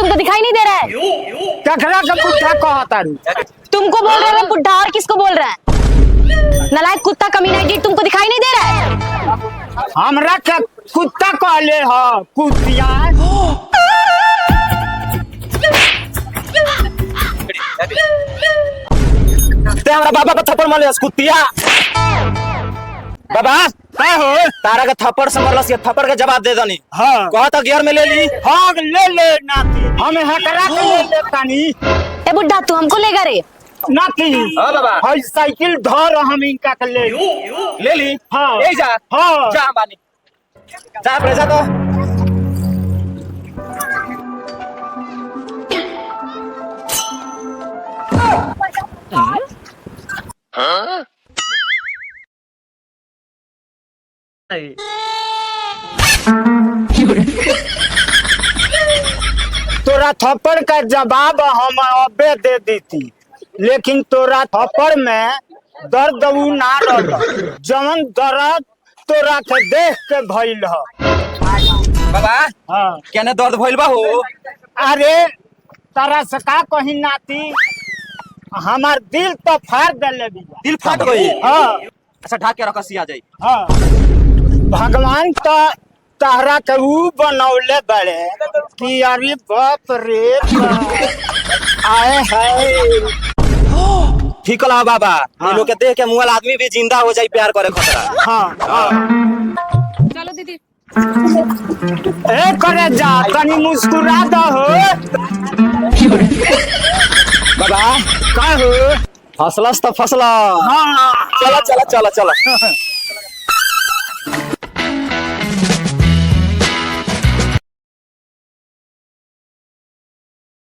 तुमको दिखाई नहीं दे रहा है? कखरा का बुढ़ा कहतारू। तुमको बोल रहे हैं बुढ़ा, और किसको बोल रहा है? नालायक कुत्ता कमीना इडियट, तुमको दिखाई नहीं दे रहा है? हमरा के कुत्ता कहले ह कुतिया। ते हमरा बाबा का थप्पड़ मारले कुतिया। बाबा का हो? तारा का थप्पड़ से मारलस, ये थप्पड़ के जवाब दे दनी। हाँ कहा था गियर में ले ली। हाँ ले ले नाती, हमें हकरा के ले ले तानी ए बुढ़ा, तू हमको लेगा रे? नाती। हाँ बाबा हई साइकिल धर हम इनका के ले ले ली। हाँ ले जा। हाँ जा बानी जा पैसा तो। तोरा थप्पड़ का जवाब हम अबे दे देती, लेकिन तोरा थप्पड़ में दर्द उ ना रह, जवन दर्द तोरा के देख के भइल ह। बाबा हाँ केने दर्द भइल बा हो? अरे तारा से का कही नाती, हमार दिल तो फाड़ देले बिया। दिल फाट गई। हाँ अच्छा ढाक के रख, सिया जाई। हाँ भगवान तो तारा के ऊ बनौले बड़े कि अरे बाप रे बाप। आए है ठीक ला बाबा। हाँ। ये लोग के देख के मुअल आदमी भी जिंदा हो जाई प्यार करे खतरा। हाँ हाँ चलो दीदी। ए करे जा तनी मुस्कुरा दो हो। बाबा का हो? फसलस तो फसला। हाँ चला चला चला चला।